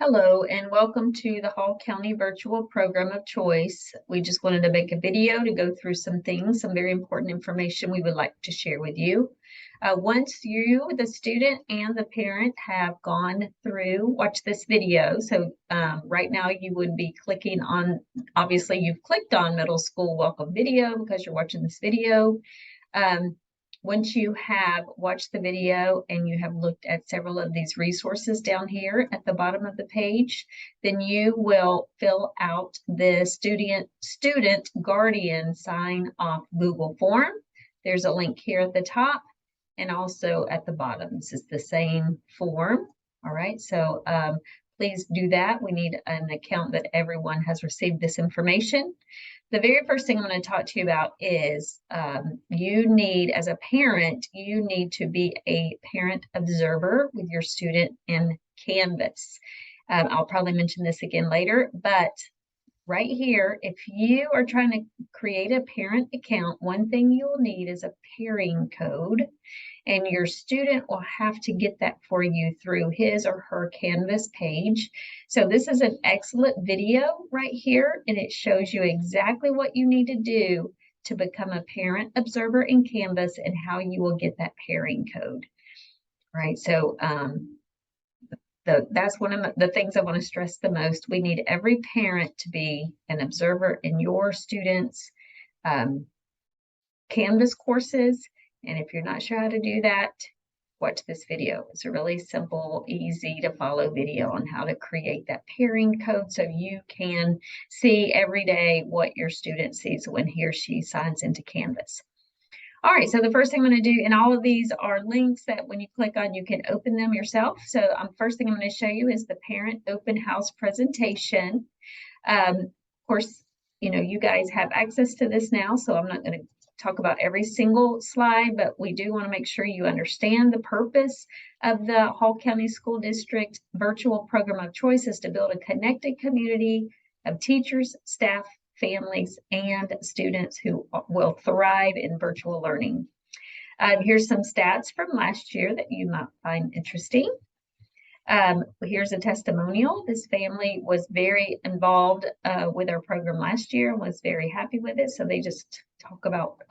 Hello and welcome to the Hall County Virtual Program of Choice. We just wanted to make a video to go through some things, some very important information we would like to share with you. Once you, the student and the parent, have gone through, watch this video. So right now you would be clicking on, obviously you've clicked on Middle School Welcome Video because you're watching this video. Once you have watched the video and you have looked at several of these resources down here at the bottom of the page, then you will fill out the student guardian sign off Google form. There's a link here at the top and also at the bottom. This is the same form. All right, so please do that. We need an account that everyone has received this information. The very first thing I'm going to talk to you about is you need, as a parent, you need to be a parent observer with your student in Canvas. I'll probably mention this again later, but right here, if you are trying to create a parent account, one thing you will need is a pairing code. And your student will have to get that for you through his or her Canvas page. So this is an excellent video right here, and it shows you exactly what you need to do to become a parent observer in Canvas and how you will get that pairing code. All right, so that's one of the things I want to stress the most. We need every parent to be an observer in your students' Canvas courses. And if you're not sure how to do that, watch this video. It's a really simple, easy to follow video on how to create that pairing code so you can see every day what your student sees when he or she signs into Canvas. All right, so the first thing I'm going to do, and all of these are links that when you click on, you can open them yourself. So first thing I'm going to show you is the parent open house presentation. Of course, you guys have access to this now, so I'm not going to talk about every single slide, but we do want to make sure you understand the purpose of the Hall County School District Virtual Program of Choice is to build a connected community of teachers, staff, families, and students who will thrive in virtual learning. Here's some stats from last year that you might find interesting. Here's a testimonial. This family was very involved with our program last year and was very happy with it. So they just talk about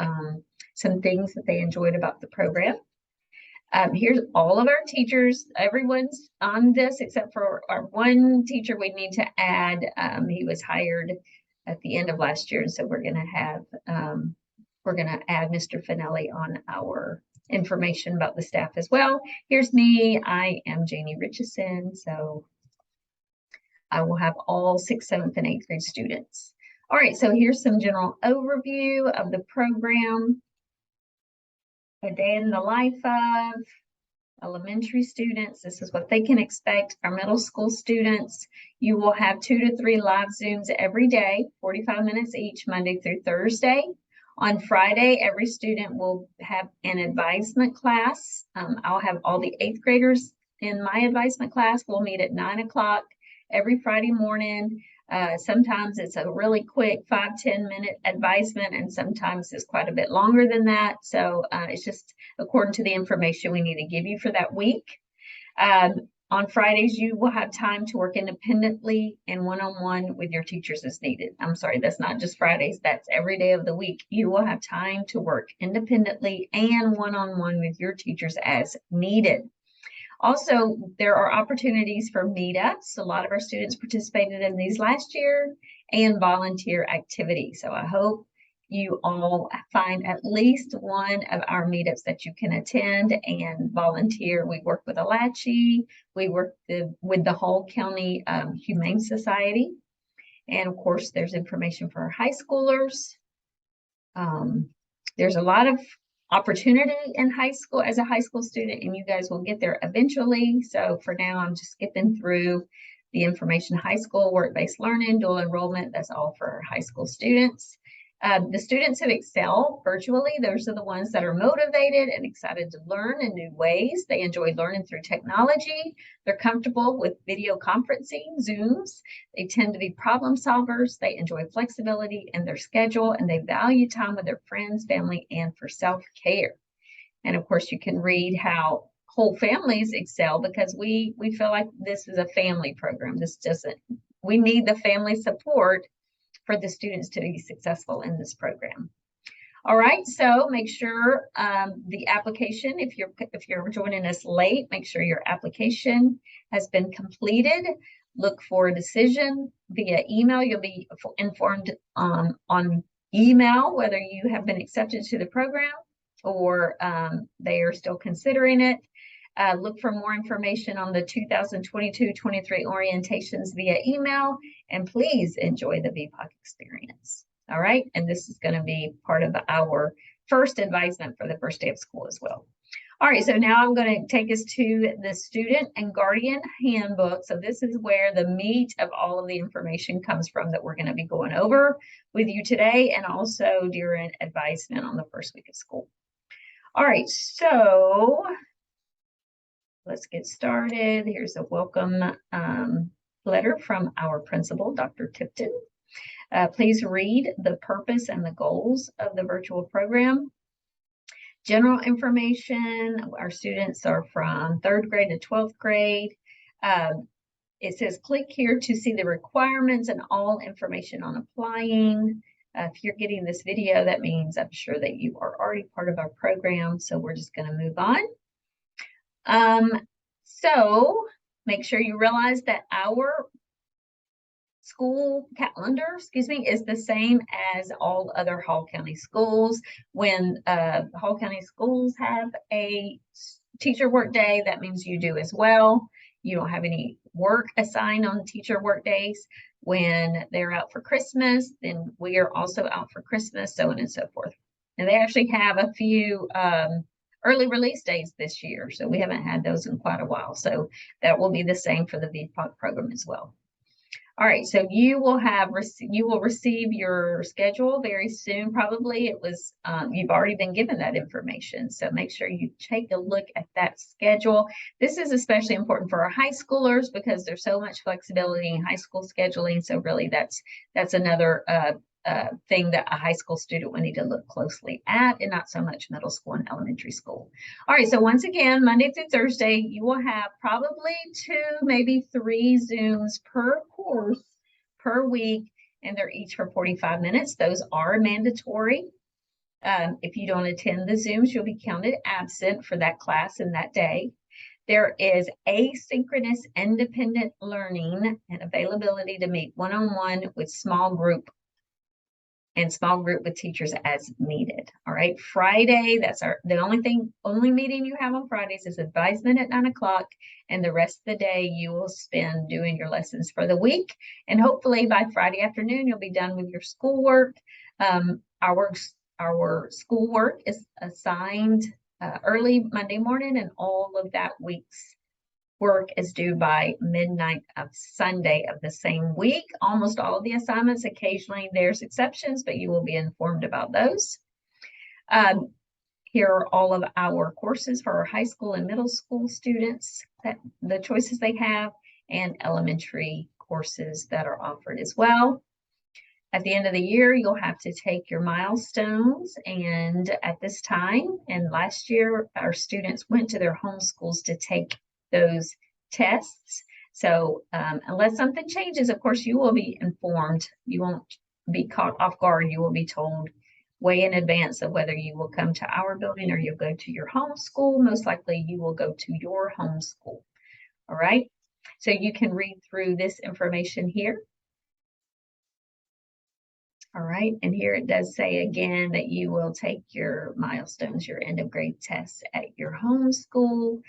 some things that they enjoyed about the program. Here's all of our teachers. Everyone's on this except for our one teacher we need to add. He was hired at the end of last year, and so we're going to add Mr. Finelli on our information about the staff as well. Here's me. I am Janie Richardson, so I will have all 6th, 7th, and 8th grade students. All right, so here's some general overview of the program. A day in the life of elementary students. This is what they can expect. Our middle school students, you will have 2 to 3 live Zooms every day, 45 minutes each, Monday through Thursday. On Friday, every student will have an advisement class. I'll have all the 8th graders in my advisement class. We'll meet at 9 o'clock every Friday morning. Sometimes it's a really quick 5-10 minute advisement, and sometimes it's quite a bit longer than that. So it's just according to the information we need to give you for that week. On Fridays, you will have time to work independently and one-on-one with your teachers as needed. I'm sorry, that's not just Fridays, that's every day of the week. You will have time to work independently and one-on-one with your teachers as needed. Also, there are opportunities for meetups. A lot of our students participated in these last year, and volunteer activities. So I hope you all find at least one of our meetups that you can attend and volunteer. We work with Alachi. We work with the Hall County Humane Society. And of course, there's information for our high schoolers. There's a lot of opportunity in high school as a high school student, and you guys will get there eventually. So for now, I'm just skipping through the information. High school, work-based learning, dual enrollment, that's all for our high school students. The students who excel virtually, those are the ones that are motivated and excited to learn in new ways. They enjoy learning through technology. They're comfortable with video conferencing, Zooms. They tend to be problem solvers. They enjoy flexibility in their schedule, and they value time with their friends, family, and for self-care. And of course, you can read how whole families excel because we feel like this is a family program. We need the family support for the students to be successful in this program. All right, so make sure the application, if you're joining us late, make sure your application has been completed. Look for a decision via email. You'll be informed on email whether you have been accepted to the program or they are still considering it. Look for more information on the 2022-23 orientations via email, and please enjoy the VPOC experience. All right, and this is going to be part of our first advisement for the first day of school as well. All right, so now I'm going to take us to the student and guardian handbook. So this is where the meat of all of the information comes from that we're going to be going over with you today and also during advisement on the first week of school. All right, so let's get started. Here's a welcome letter from our principal, Dr. Tipton. Please read the purpose and the goals of the virtual program. General information, our students are from 3rd grade to 12th grade. It says click here to see the requirements and all information on applying. If you're getting this video, that means I'm sure that you are already part of our program, so we're just going to move on. So make sure you realize that our school calendar, is the same as all other Hall County schools. When Hall County schools have a teacher work day, that means you do as well. You don't have any work assigned on teacher work days. When they're out for Christmas, then we are also out for Christmas, so on and so forth. And they actually have a few early release days this year, so we haven't had those in quite a while. So that will be the same for the VPOC program as well. All right, so you will receive your schedule very soon. Probably it was you've already been given that information, so make sure you take a look at that schedule. This is especially important for our high schoolers because there's so much flexibility in high school scheduling. So really, that's another thing that a high school student will need to look closely at, and not so much middle school and elementary school. All right, so once again, Monday through Thursday, you will have probably 2, maybe 3 Zooms per course per week, and they're each for 45 minutes. Those are mandatory. If you don't attend the Zooms, you'll be counted absent for that class and that day. There is asynchronous independent learning and availability to meet one-on-one with small group with teachers as needed. All right, Friday, that's the only meeting you have on Fridays is advisement at 9 o'clock, and the rest of the day you will spend doing your lessons for the week. And hopefully by Friday afternoon, you'll be done with your schoolwork. Our schoolwork is assigned early Monday morning, and all of that week's work is due by midnight of Sunday of the same week. Almost all of the assignments, occasionally there's exceptions, but you will be informed about those. Here are all of our courses for our high school and middle school students, the choices they have, and elementary courses that are offered as well. At the end of the year, you'll have to take your milestones, and at this time, and last year, our students went to their home schools to take those tests. So unless something changes, of course, you will be informed. You won't be caught off guard. You will be told way in advance of whether you will come to our building or you'll go to your home school. Most likely you will go to your home school. All right, so you can read through this information here. All right, and here it does say again that you will take your milestones, your end of grade tests at your home school,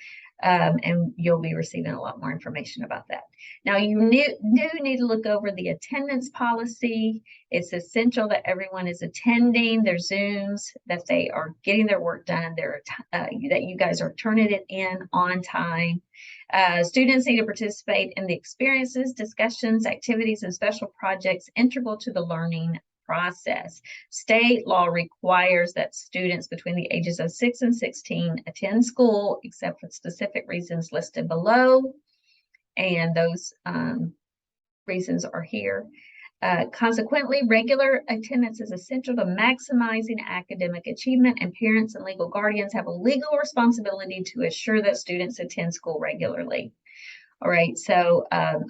and you'll be receiving a lot more information about that. Now, you do need to look over the attendance policy. It's essential that everyone is attending their Zooms, that they are getting their work done, that you guys are turning it in on time. Students need to participate in the experiences, discussions, activities, and special projects integral to the learning process. State law requires that students between the ages of 6 and 16 attend school, except for specific reasons listed below. And those reasons are here. Consequently, regular attendance is essential to maximizing academic achievement, and parents and legal guardians have a legal responsibility to assure that students attend school regularly. All right, so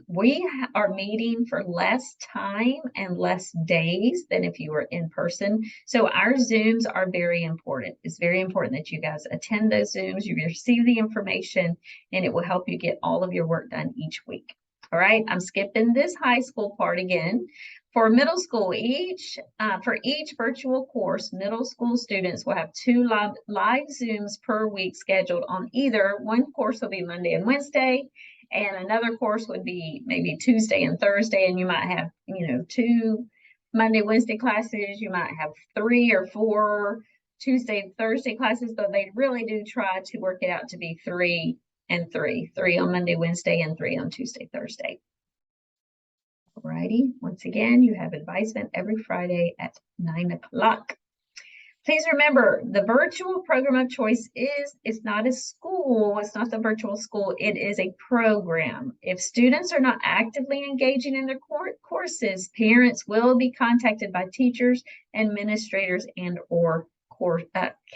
we are meeting for less time and less days than if you were in person. So our Zooms are very important. It's very important that you guys attend those Zooms, you receive the information, and it will help you get all of your work done each week. All right, I'm skipping this high school part again. For middle school, for each virtual course, middle school students will have 2 live Zooms per week scheduled on either one course will be Monday and Wednesday, and another course would be maybe Tuesday and Thursday, and you might have, 2 Monday, Wednesday classes. You might have 3 or 4 Tuesday, Thursday classes, but they really do try to work it out to be 3 and 3 on Monday, Wednesday, and 3 on Tuesday, Thursday. Alrighty, once again, you have advisement every Friday at 9 o'clock. Please remember, the virtual program of choice it's not a school, it's not the virtual school, it is a program. If students are not actively engaging in their courses, parents will be contacted by teachers, administrators, and or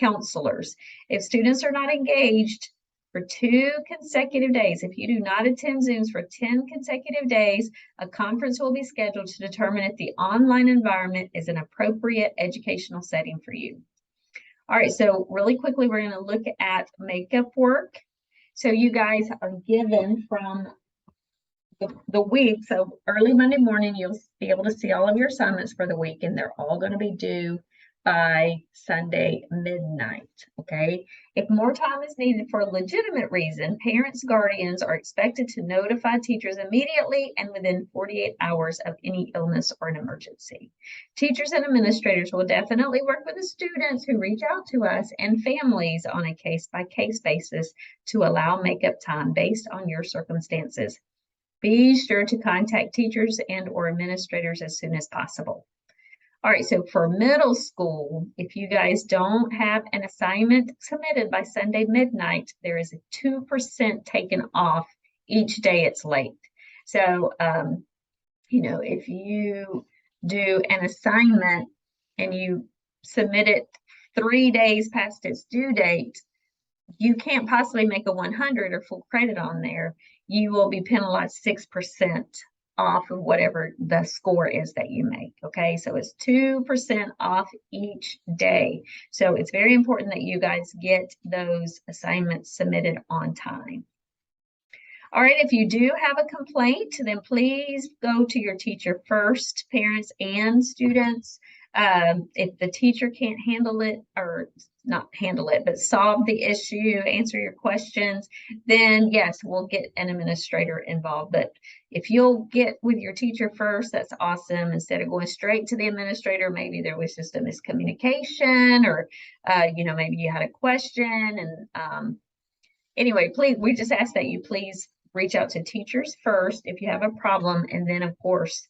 counselors. If students are not engaged for 2 consecutive days, if you do not attend Zooms for 10 consecutive days, a conference will be scheduled to determine if the online environment is an appropriate educational setting for you. All right, so really quickly, we're going to look at makeup work. So you guys are given from the week. So early Monday morning, you'll be able to see all of your assignments for the week, and they're all going to be due by Sunday midnight, okay? If more time is needed for a legitimate reason, parents, guardians are expected to notify teachers immediately and within 48 hours of any illness or an emergency. Teachers and administrators will definitely work with the students who reach out to us and families on a case-by-case basis to allow makeup time based on your circumstances. Be sure to contact teachers and or administrators as soon as possible. All right, so for middle school, if you guys don't have an assignment submitted by Sunday midnight, there is a 2% taken off each day it's late. So, if you do an assignment and you submit it 3 days past its due date, you can't possibly make a 100 or full credit on there. You will be penalized 6% off of whatever the score is that you make, okay? So it's 2% off each day. So it's very important that you guys get those assignments submitted on time. All right, if you do have a complaint, then please go to your teacher first, parents and students. If the teacher can't handle it, or not handle it, but solve the issue, answer your questions, then yes, we'll get an administrator involved. But if you'll get with your teacher first, that's awesome. Instead of going straight to the administrator, maybe there was just a miscommunication, or maybe you had a question. And anyway, please, we just ask that you please reach out to teachers first if you have a problem, and then of course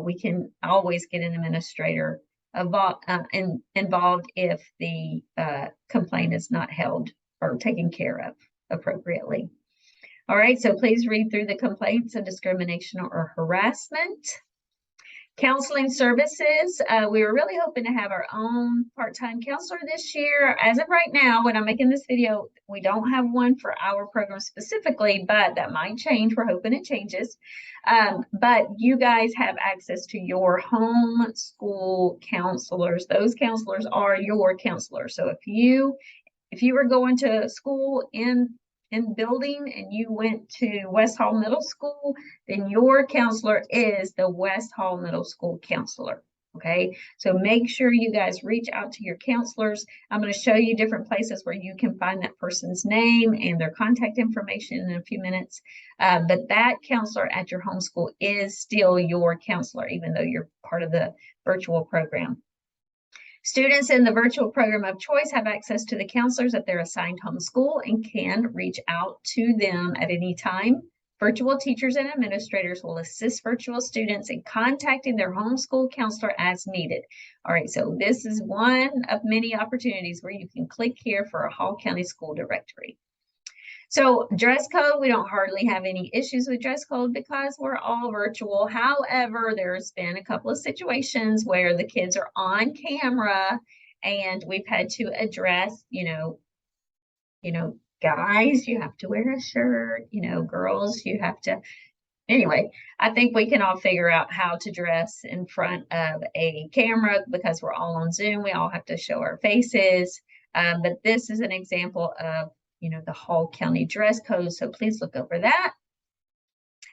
we can always get an administrator involved if the complaint is not held or taken care of appropriately. All right, so please read through the complaints of discrimination or harassment. Counseling services, we were really hoping to have our own part-time counselor this year. As of right now, when I'm making this video, we don't have one for our program specifically, but that might change. We're hoping it changes. But you guys have access to your home school counselors. Those counselors are your counselors. So if you were going to school in building and you went to West Hall Middle School, then your counselor is the West Hall Middle School counselor. Okay, so make sure you guys reach out to your counselors. I'm going to show you different places where you can find that person's name and their contact information in a few minutes. But that counselor at your home school is still your counselor, even though you're part of the virtual program. Students in the virtual program of choice have access to the counselors at their assigned home school and can reach out to them at any time. Virtual teachers and administrators will assist virtual students in contacting their homeschool counselor as needed. All right, so this is one of many opportunities where you can click here for a Hall County School Directory. So dress code, we don't hardly have any issues with dress code because we're all virtual. However, there's been a couple of situations where the kids are on camera and we've had to address, guys, you have to wear a shirt, girls, you have to. Anyway, I think we can all figure out how to dress in front of a camera because we're all on Zoom. We all have to show our faces. But this is an example of, the Hall County dress code. So please look over that.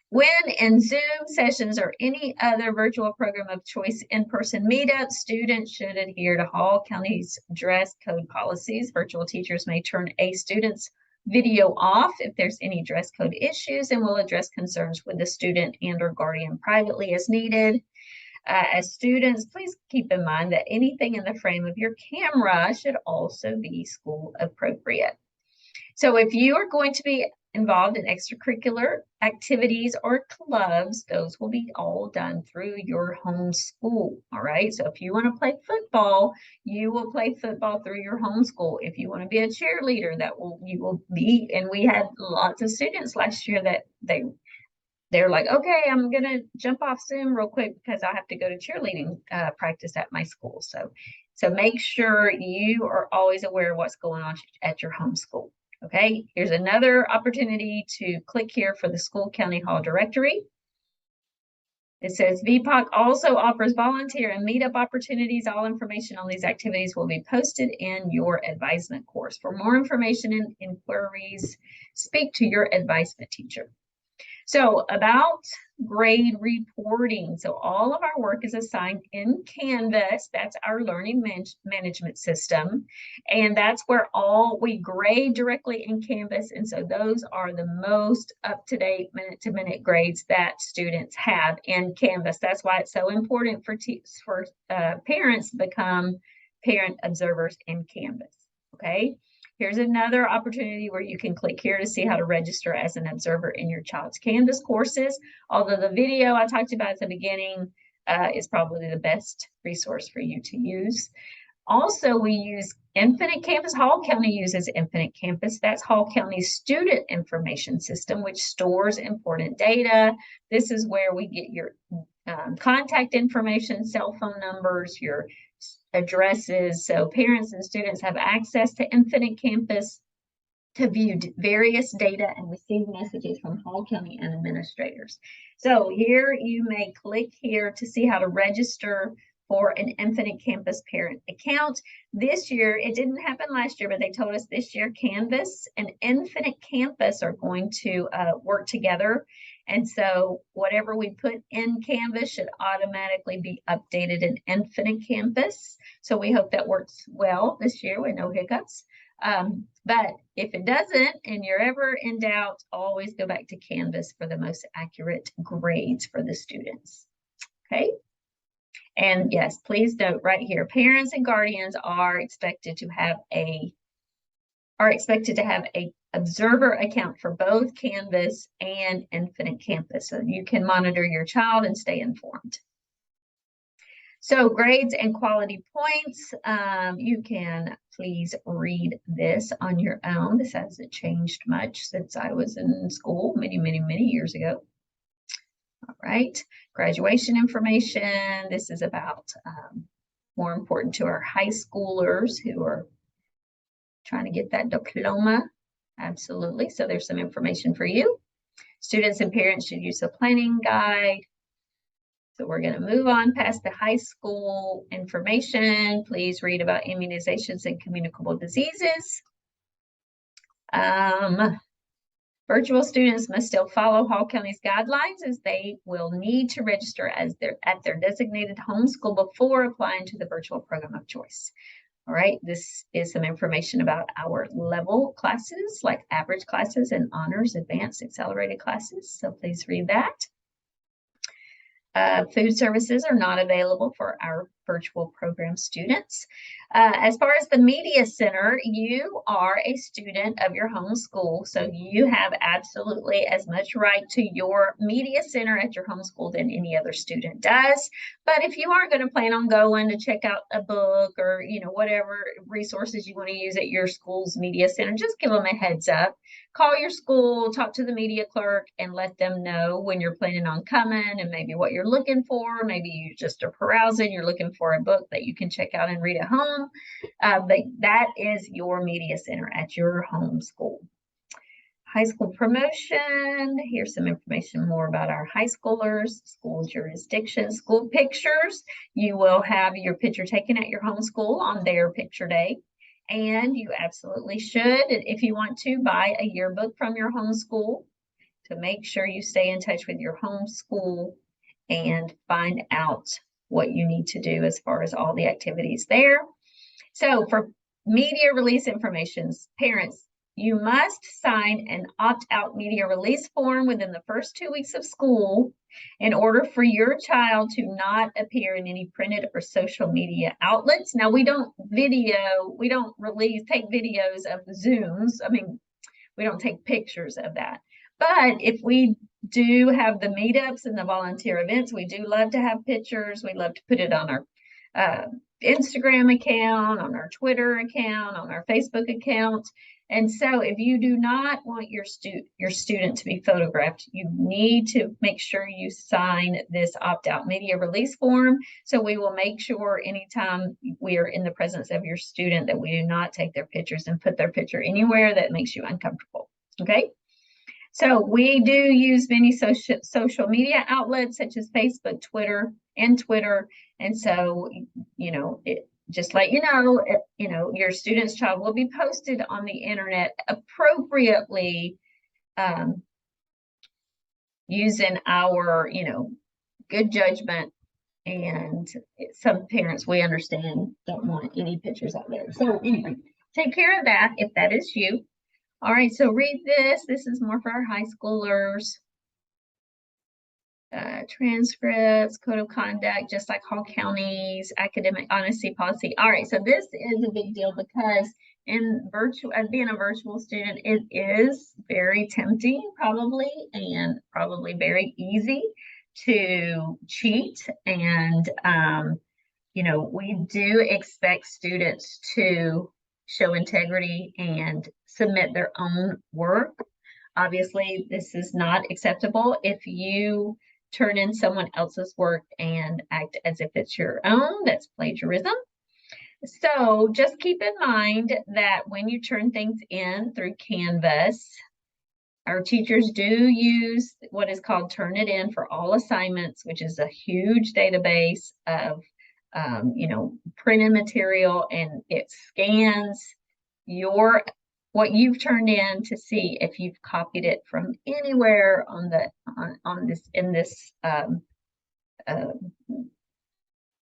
When in Zoom sessions or any other virtual program of choice in-person meetup, students should adhere to Hall County's dress code policies. Virtual teachers may turn a student's video off if there's any dress code issues, and will address concerns with the student and or guardian privately as needed. As students, please keep in mind that anything in the frame of your camera should also be school appropriate. So if you are going to be involved in extracurricular activities or clubs, those will be all done through your home school. All right. So if you want to play football, you will play football through your home school. If you want to be a cheerleader, you will be. And we had lots of students last year that they're like, okay, I'm gonna jump off Zoom real quick because I have to go to cheerleading practice at my school. So make sure you are always aware of what's going on at your home school. Okay, here's another opportunity to click here for the School County Hall directory. It says VPOC also offers volunteer and meetup opportunities. All information on these activities will be posted in your advisement course. For more information and inquiries, speak to your advisement teacher. So about grade reporting. So all of our work is assigned in Canvas. That's our learning management system. And that's where we grade directly in Canvas. And so those are the most up-to-date minute-to-minute grades that students have in Canvas. That's why it's so important for parents to become parent observers in Canvas. Okay. Here's another opportunity where you can click here to see how to register as an observer in your child's Canvas courses. Although the video I talked about at the beginning is probably the best resource for you to use. Also, we use Infinite Campus. Hall County uses Infinite Campus. That's Hall County's student information system, which stores important data. This is where we get your contact information, cell phone numbers, your addresses. So parents and students have access to Infinite Campus to view various data and receive messages from Hall County and administrators. So here you may click here to see how to register for an Infinite Campus parent account. This year, it didn't happen last year, but they told us this year Canvas and Infinite Campus are going to work together. And so whatever we put in Canvas should automatically be updated in Infinite Campus. So we hope that works well this year with no hiccups. But if it doesn't and you're ever in doubt, always go back to Canvas for the most accurate grades for the students. Okay. And yes, please note right here, parents and guardians are expected to have a observer account for both Canvas and Infinite Campus, so you can monitor your child and stay informed. So grades and quality points, you can please read this on your own. This hasn't changed much since I was in school many, many, many years ago. All right, graduation information. This is about more important to our high schoolers who are trying to get that diploma. Absolutely. So there's some information for you. Students and parents should use a planning guide. So we're going to move on past the high school information. Please read about immunizations and communicable diseases. Virtual students must still follow Hall County's guidelines, as they will need to register at their designated home school before applying to the virtual program of choice. All right, this is some information about our level classes, like average classes and honors, advanced, accelerated classes. So please read that. Food services are not available for our virtual program students. As far as the Media Center, you are a student of your home school, so you have absolutely as much right to your Media Center at your home school than any other student does. But if you aren't going to plan on going to check out a book or, whatever resources you want to use at your school's Media Center, just give them a heads up. Call your school, talk to the media clerk, and let them know when you're planning on coming and maybe what you're looking for. Maybe you just are perusing, you're looking for a book that you can check out and read at home. But that is your Media Center at your home school. High school promotion. Here's some information more about our high schoolers, school jurisdiction, school pictures. You will have your picture taken at your home school on their picture day. And you absolutely should, if you want to, buy a yearbook from your home school to make sure you stay in touch with your home school and find out what you need to do as far as all the activities there. So for media release information, parents, you must sign an opt-out media release form within the first 2 weeks of school in order for your child to not appear in any printed or social media outlets. Now, we don't take videos of Zooms. I mean, we don't take pictures of that. But if we do have the meetups and the volunteer events, we do love to have pictures. We love to put it on our Instagram account, on our Twitter account, on our Facebook account. And so if you do not want your student to be photographed, you need to make sure you sign this opt-out media release form. So we will make sure anytime we are in the presence of your student that we do not take their pictures and put their picture anywhere that makes you uncomfortable. Okay? So we do use many social media outlets such as Facebook, Twitter. And so, just let you know, your student's child will be posted on the internet appropriately, using our, good judgment. And some parents, we understand, don't want any pictures out there. So anyway, take care of that if that is you. All right, so read this. This is more for our high schoolers. Transcripts, code of conduct, just like Hall County's academic honesty policy. All right, so this is a big deal because being a virtual student, it is very tempting probably, and probably very easy to cheat. And, we do expect students to show integrity and submit their own work. Obviously, this is not acceptable if you turn in someone else's work and act as if it's your own. That's plagiarism. So just keep in mind that when you turn things in through Canvas, our teachers do use what is called Turnitin for All Assignments, which is a huge database of printed material, and it scans what you've turned in to see if you've copied it from anywhere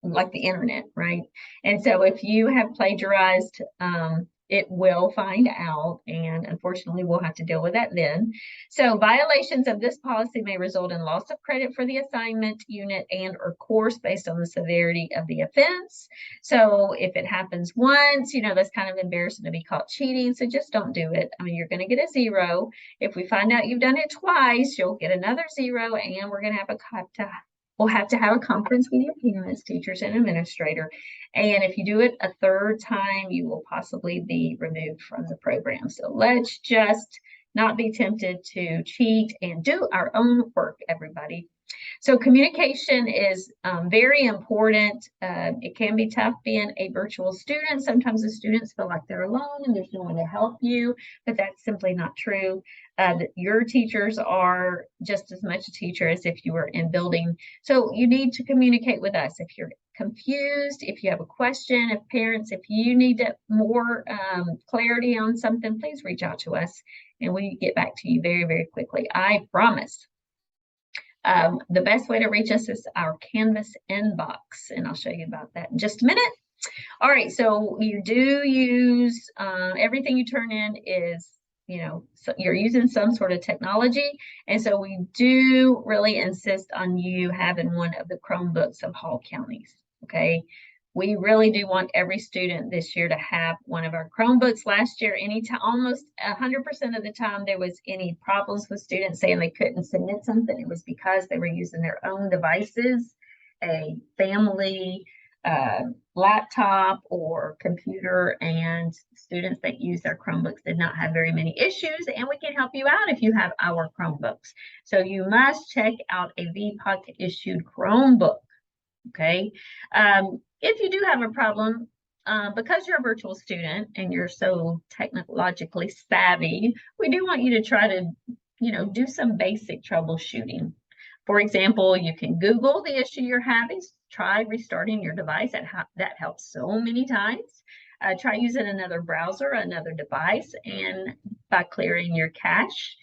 like the internet, right? And so if you have plagiarized, it will find out, and unfortunately we'll have to deal with that then. So violations of this policy may result in loss of credit for the assignment, unit, and or course based on the severity of the offense. So if it happens once, that's kind of embarrassing to be caught cheating, so just don't do it. I mean, you're going to get a 0. If we find out you've done it twice, you'll get another 0, and we're going to we'll have to have a conference with your parents, teachers, and administrator. And if you do it a 3rd time, you will possibly be removed from the program. So let's just not be tempted to cheat and do our own work, everybody. So communication is very important. It can be tough being a virtual student. Sometimes the students feel like they're alone and there's no one to help you, but that's simply not true. Your teachers are just as much a teacher as if you were in building. So you need to communicate with us. If you're confused, if you have a question, if you need more clarity on something, please reach out to us and we get back to you very, very quickly. I promise. The best way to reach us is our Canvas inbox, and I'll show you about that in just a minute. All right, so you do use everything you turn in is, so you're using some sort of technology, and so we do really insist on you having one of the Chromebooks of Hall counties. Okay, We really do want every student this year to have one of our Chromebooks. Last year, anytime, almost 100% of the time there was any problems with students saying they couldn't submit something, it was because they were using their own devices, a family laptop or computer, and students that use their Chromebooks did not have very many issues, and we can help you out if you have our Chromebooks. So you must check out a VPOC issued Chromebook. Okay. If you do have a problem, because you're a virtual student and you're so technologically savvy, we do want you to try to, do some basic troubleshooting. For example, you can Google the issue you're having, try restarting your device. That helps so many times. Try using another browser, another device, and by clearing your cache.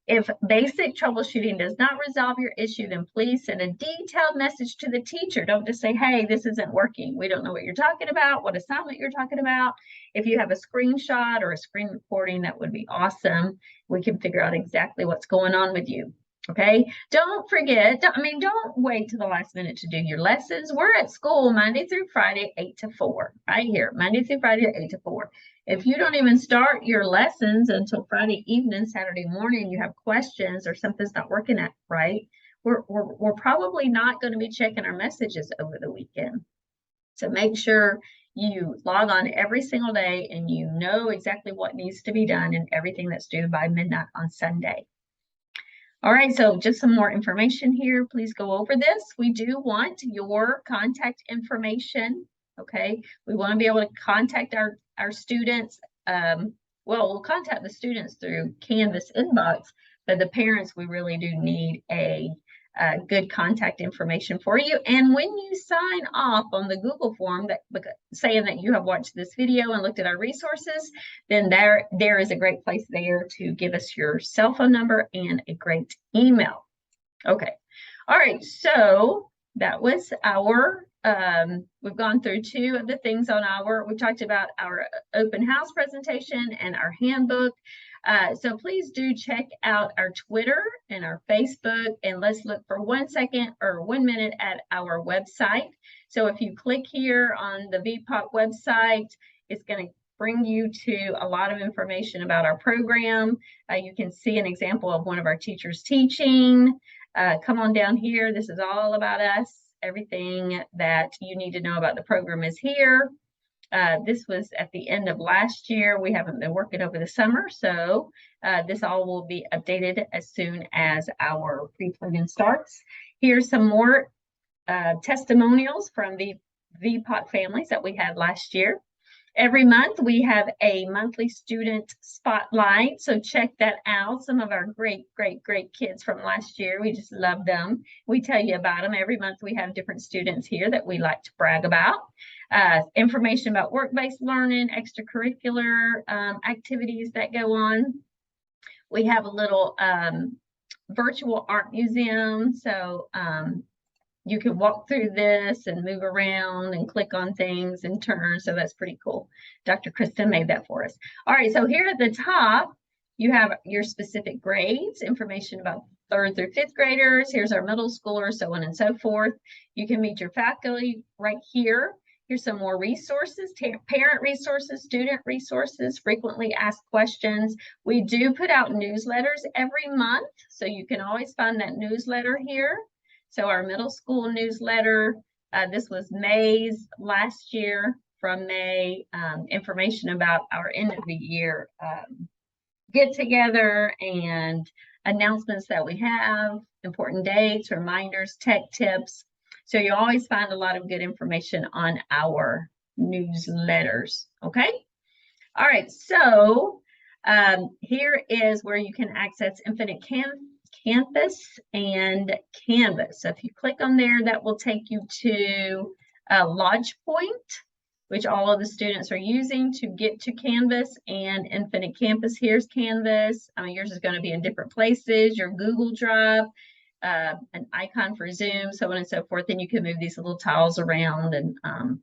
If basic troubleshooting does not resolve your issue, then please send a detailed message to the teacher. Don't just say, hey, this isn't working. We don't know what you're talking about, what assignment you're talking about. If you have a screenshot or a screen recording, that would be awesome. We can figure out exactly what's going on with you. Okay, don't forget, don't wait to the last minute to do your lessons. We're at school Monday through Friday, 8 to 4, right here, Monday through Friday, 8 to 4. If you don't even start your lessons until Friday evening, Saturday morning, you have questions or something's not working out right, we're probably not going to be checking our messages over the weekend. So make sure you log on every single day and you know exactly what needs to be done and everything that's due by midnight on Sunday. All right, so just some more information here. Please go over this. We do want your contact information, okay? We want to be able to contact our students. We'll contact the students through Canvas inbox, but the parents, we really do need a good contact information for you. And when you sign off on the Google form that saying that you have watched this video and looked at our resources, then there is a great place there to give us your cell phone number and a great email. Okay. All right. So that was our, we've gone through 2 of the things on we talked about our open house presentation and our handbook. So please do check out our Twitter and our Facebook, and let's look for 1 second or 1 minute at our website. So if you click here on the VPOC website, it's going to bring you to a lot of information about our program. You can see an example of one of our teachers teaching. Come on down here. This is all about us. Everything that you need to know about the program is here. This was at the end of last year. We haven't been working over the summer, so this all will be updated as soon as our pre-plugin starts. Here's some more testimonials from the VPOC families that we had last year. Every month we have a monthly student spotlight, so check that out. Some of our great kids from last year, we just love them. We tell you about them. Every month we have different students here that we like to brag about. Information about work-based learning, extracurricular activities that go on. We have a little virtual art museum, so you can walk through this and move around and click on things and turn. So that's pretty cool. Dr. Krista made that for us. All right, so here at the top, you have your specific grades, information about 3rd through 5th graders. Here's our middle schoolers, so on and so forth. You can meet your faculty right here. Here's some more resources, parent resources, student resources, frequently asked questions. We do put out newsletters every month, so you can always find that newsletter here. So our middle school newsletter, this was May's last year from May, information about our end of the year get together and announcements that we have, important dates, reminders, tech tips. So you always find a lot of good information on our newsletters, okay? All right, so here is where you can access Infinite Campus and Canvas. So if you click on there, that will take you to Lodge Point, which all of the students are using to get to Canvas and Infinite Campus. Here's Canvas. Yours is going to be in different places, your Google Drive, an icon for Zoom, so on and so forth. And you can move these little tiles around and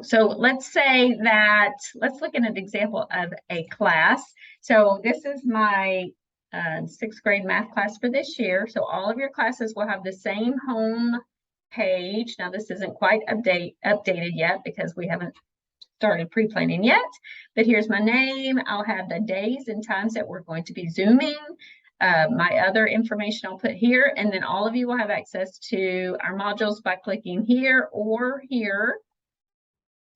so let's say that, let's look at an example of a class. So this is my 6th grade math class for this year. So all of your classes will have the same home page. Now this isn't quite updated yet because we haven't started pre-planning yet, but here's my name. I'll have the days and times that we're going to be Zooming. My other information I'll put here, and then all of you will have access to our modules by clicking here or here.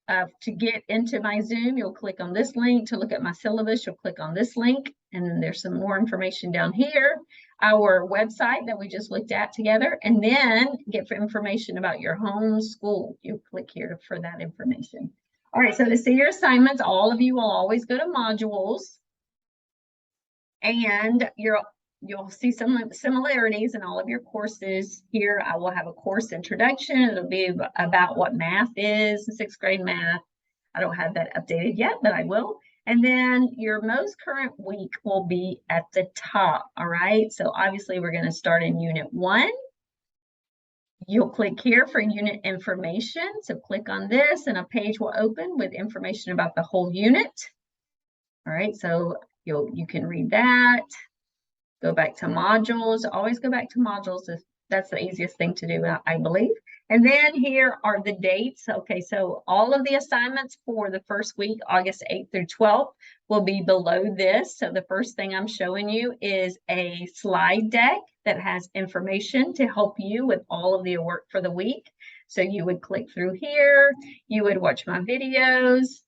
To get into my Zoom, you'll click on this link. To look at my syllabus, you'll click on this link, and then there's some more information down here. Our website that we just looked at together, and then get information about your home school. You click here for that information. All right, so to see your assignments, all of you will always go to modules, and you'll see some similarities in all of your courses. Here, I will have a course introduction. It'll be about what math is, 6th grade math. I don't have that updated yet, but I will. And then your most current week will be at the top, all right? So obviously, we're gonna start in Unit 1. You'll click here for unit information. So click on this and a page will open with information about the whole unit. All right, so you can read that. Go back to modules. Always go back to modules. That's the easiest thing to do, I believe. And then here are the dates. Okay, so all of the assignments for the first week, August 8th through 12th, will be below this. So the first thing I'm showing you is a slide deck that has information to help you with all of the work for the week. So you would click through here. You would watch my videos.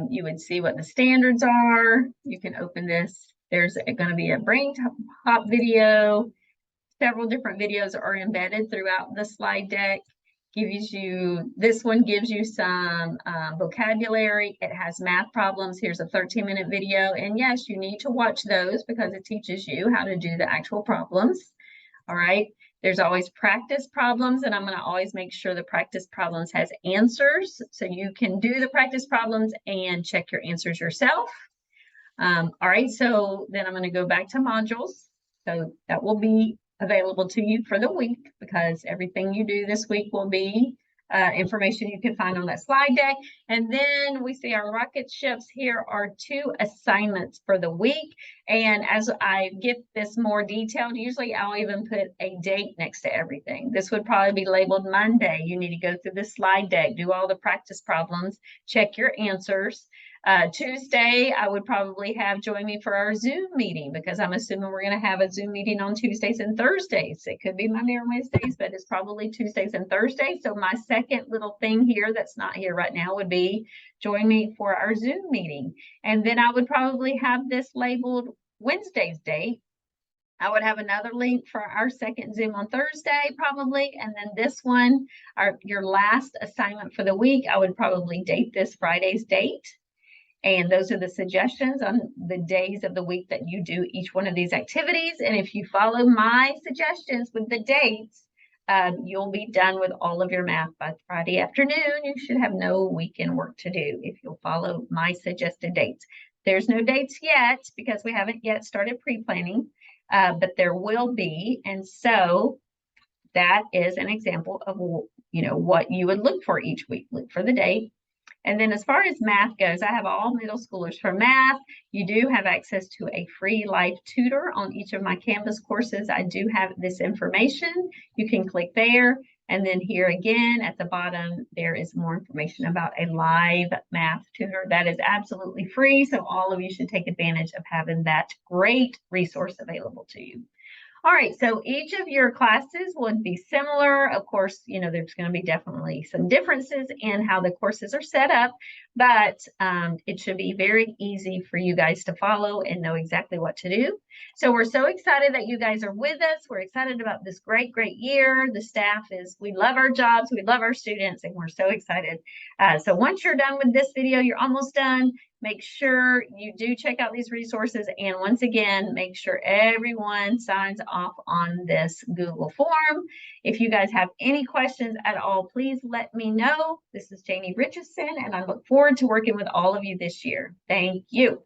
You would see what the standards are. You can open this. There's going to be a brain pop video. Several different videos are embedded throughout the slide deck. This one gives you some vocabulary. It has math problems. Here's a 13-minute video. And yes, you need to watch those because it teaches you how to do the actual problems. All right. There's always practice problems, and I'm going to always make sure the practice problems has answers. So you can do the practice problems and check your answers yourself. All right, so then I'm going to go back to modules. So that will be available to you for the week because everything you do this week will be information you can find on that slide deck. And then we see our rocket ships. Here are 2 assignments for the week. And as I get this more detailed, usually I'll even put a date next to everything. This would probably be labeled Monday. You need to go through the slide deck, do all the practice problems, check your answers. Tuesday, I would probably have join me for our Zoom meeting because I'm assuming we're going to have a Zoom meeting on Tuesdays and Thursdays. It could be Monday or Wednesdays, but it's probably Tuesdays and Thursdays. So my second little thing here that's not here right now would be join me for our Zoom meeting. And then I would probably have this labeled Wednesday's date. I would have another link for our second Zoom on Thursday, probably. And then this one, your last assignment for the week, I would probably date this Friday's date. And those are the suggestions on the days of the week that you do each one of these activities. And if you follow my suggestions with the dates, you'll be done with all of your math by Friday afternoon. You should have no weekend work to do if you'll follow my suggested dates. There's no dates yet because we haven't yet started pre-planning, but there will be. And so that is an example of what you would look for each week. Look for the date. And then as far as math goes, I have all middle schoolers for math. You do have access to a free live tutor on each of my Canvas courses. I do have this information. You can click there. And then here again at the bottom, there is more information about a live math tutor that is absolutely free. So all of you should take advantage of having that great resource available to you. All right, so each of your classes would be similar. Of course, there's going to be definitely some differences in how the courses are set up, but it should be very easy for you guys to follow and know exactly what to do. So we're so excited that you guys are with us. We're excited about this great, great year. The staff we love our jobs, we love our students, and we're so excited. So once you're done with this video, you're almost done. Make sure you do check out these resources. And once again, make sure everyone signs off on this Google form. If you guys have any questions at all, please let me know. This is Janie Richardson, and I look forward to working with all of you this year. Thank you.